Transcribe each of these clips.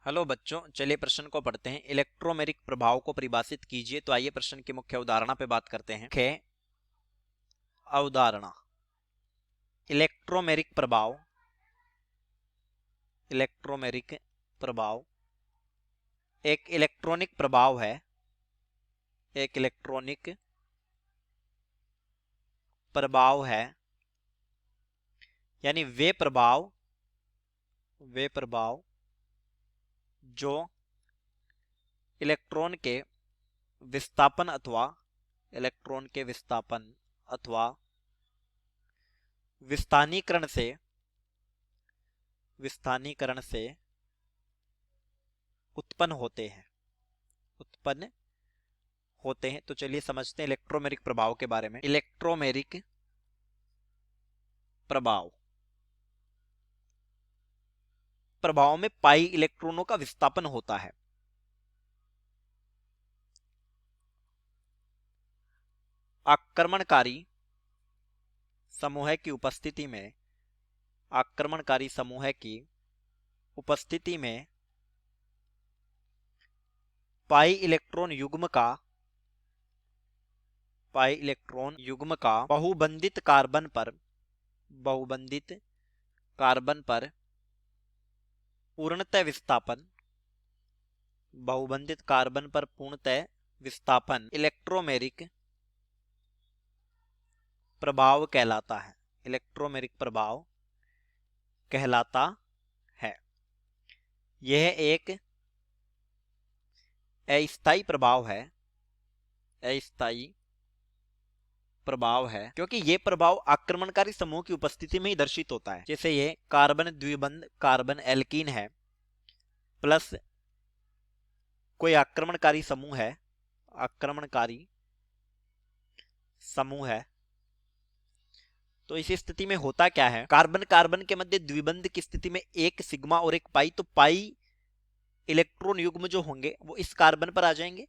Hello बच्चों, चलिए प्रश्न को पढ़ते हैं। इलेक्ट्रोमेरिक प्रभाव को परिभाषित कीजिए। तो आइए प्रश्न की मुख्य अवधारणा पे बात करते हैं। मुख्य अवधारणा, इलेक्ट्रोमेरिक प्रभाव। इलेक्ट्रोमेरिक प्रभाव एक इलेक्ट्रॉनिक प्रभाव है। एक इलेक्ट्रॉनिक प्रभाव है, यानी वे प्रभाव जो इलेक्ट्रॉन के विस्थापन अथवा इलेक्ट्रॉन के विस्थापन अथवा विस्थानीकरण से उत्पन्न होते हैं। तो चलिए समझते हैं इलेक्ट्रोमेरिक प्रभाव के बारे में। इलेक्ट्रोमेरिक प्रभाव में पाई इलेक्ट्रॉनों का विस्थापन होता है। आक्रमणकारी समूह की उपस्थिति में पाई इलेक्ट्रॉन युग्म का बहुबंधित कार्बन पर पूर्णतः विस्थापन इलेक्ट्रोमेरिक प्रभाव कहलाता है। यह एक अस्थायी प्रभाव है क्योंकि यह प्रभाव आक्रमणकारी समूह की उपस्थिति में ही दर्शित होता है। जैसे यह कार्बन द्विबंध कार्बन एल्कीन है प्लस कोई आक्रमणकारी समूह है। तो इस स्थिति में होता क्या है, कार्बन कार्बन के मध्य द्विबंध की स्थिति में एक सिग्मा और एक पाई, तो पाई इलेक्ट्रॉन युग्म जो होंगे वो इस कार्बन पर आ जाएंगे।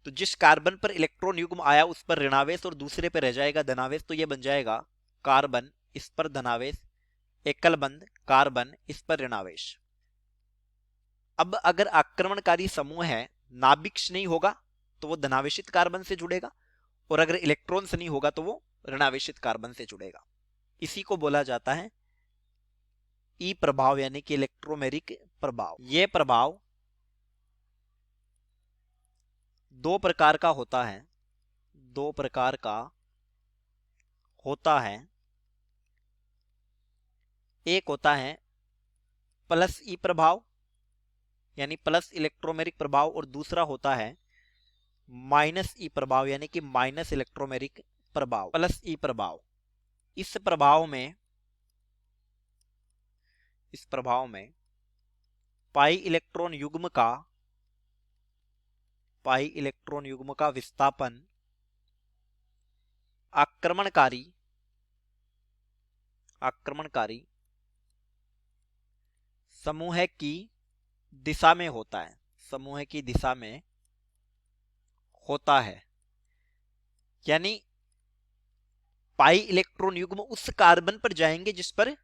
तो जिस कार्बन पर इलेक्ट्रॉन युग्म आया उस पर ऋणावेश और दूसरे पर रह जाएगा धनावेश, तो यह बन जाएगा कार्बन, इस पर धनावेश, एकल बंध कार्बन, इस पर ऋणावेश। अब अगर आक्रमणकारी समूह है, नाभिक्ष नहीं होगा तो वो धनावेशित कार्बन से जुड़ेगा, और अगर इलेक्ट्रॉन से नहीं होगा तो वो ऋणावेशित कार्बन से जुड़ेगा। इसी को बोला जाता है ई प्रभाव, यानी कि इलेक्ट्रोमेरिक प्रभाव। यह प्रभाव दो प्रकार का होता है। एक होता है प्लस ई प्रभाव, यानी प्लस इलेक्ट्रोमेरिक प्रभाव, और दूसरा होता है माइनस ई प्रभाव, यानी कि माइनस इलेक्ट्रोमेरिक प्रभाव। प्लस ई प्रभाव, इस प्रभाव में पाई इलेक्ट्रॉन युग्म का विस्थापन आक्रमणकारी समूह की दिशा में होता है। यानी पाई इलेक्ट्रॉन युग्म उस कार्बन पर जाएंगे जिस पर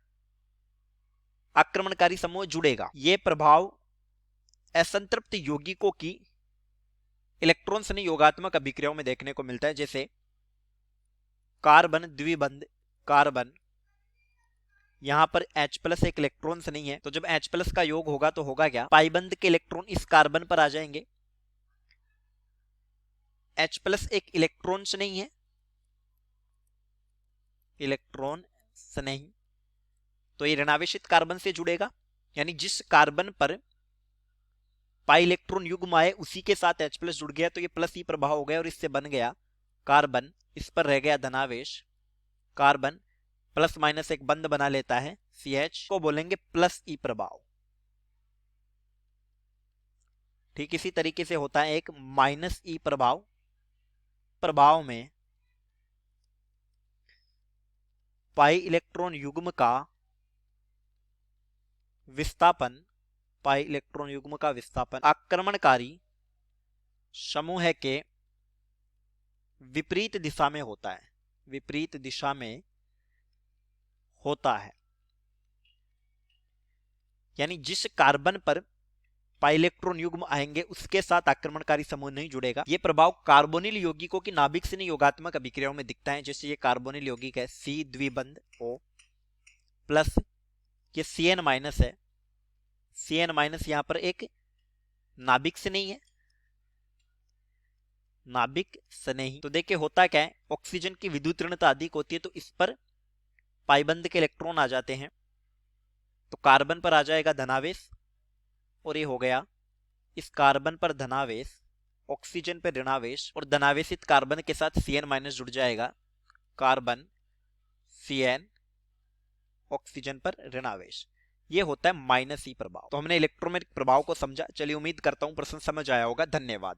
आक्रमणकारी समूह जुड़ेगा। यह प्रभाव असंतृप्त यौगिकों की इलेक्ट्रॉन से योगात्मक अभिक्रियाओं में देखने को मिलता है। जैसे कार्बन द्विबंध कार्बन, यहां पर H+ एक इलेक्ट्रॉन से नहीं है, तो जब H+ का योग होगा तो होगा क्या, पाई बंध के इलेक्ट्रॉन इस कार्बन पर आ जाएंगे। H+ एक इलेक्ट्रॉन से नहीं है, तो ये ऋणावेशित कार्बन से जुड़ेगा। यानी जिस कार्बन पर पाई इलेक्ट्रॉन युग्म आए उसी के साथ H+ जुड़ गया, तो ये प्लस ई प्रभाव हो गया और इससे बन गया कार्बन, इस पर रह गया धनावेश, कार्बन प्लस माइनस एक बंध बना लेता है CH, को बोलेंगे प्लस ई प्रभाव। ठीक इसी तरीके से होता है एक माइनस ई प्रभाव में पाई इलेक्ट्रॉन युग्म का विस्थापन आक्रमणकारी समूह के विपरीत दिशा में होता है। यानी जिस कार्बन पर पाई इलेक्ट्रॉन युग्म आएंगे उसके साथ आक्रमणकारी समूह नहीं जुड़ेगा। ये प्रभाव कार्बोनिल यौगिकों की नाभिक से योगात्मक अभिक्रियाओं में दिखता है। जैसे ये कार्बोनिल यौगिक है सी द्विबंध O प्लस, ये Cn- है, Cn- यहां पर एक नाभिक से नहीं है, नाभिक से नहीं। तो देखिए होता क्या है, ऑक्सीजन की विद्युत ऋणता अधिक होती है तो इस पर पाइबंध के इलेक्ट्रॉन आ जाते हैं, तो कार्बन पर आ जाएगा धनावेश और ये हो गया इस कार्बन पर धनावेश, ऑक्सीजन पर ऋणावेश और धनावेशित कार्बन के साथ Cn- जुड़ जाएगा, कार्बन Cn ऑक्सीजन पर ऋणावेश। ये होता है -E प्रभाव। तो हमने इलेक्ट्रोमैग्नेटिक प्रभाव को समझा। चलिए उम्मीद करता हूं प्रश्न समझ आया होगा। धन्यवाद।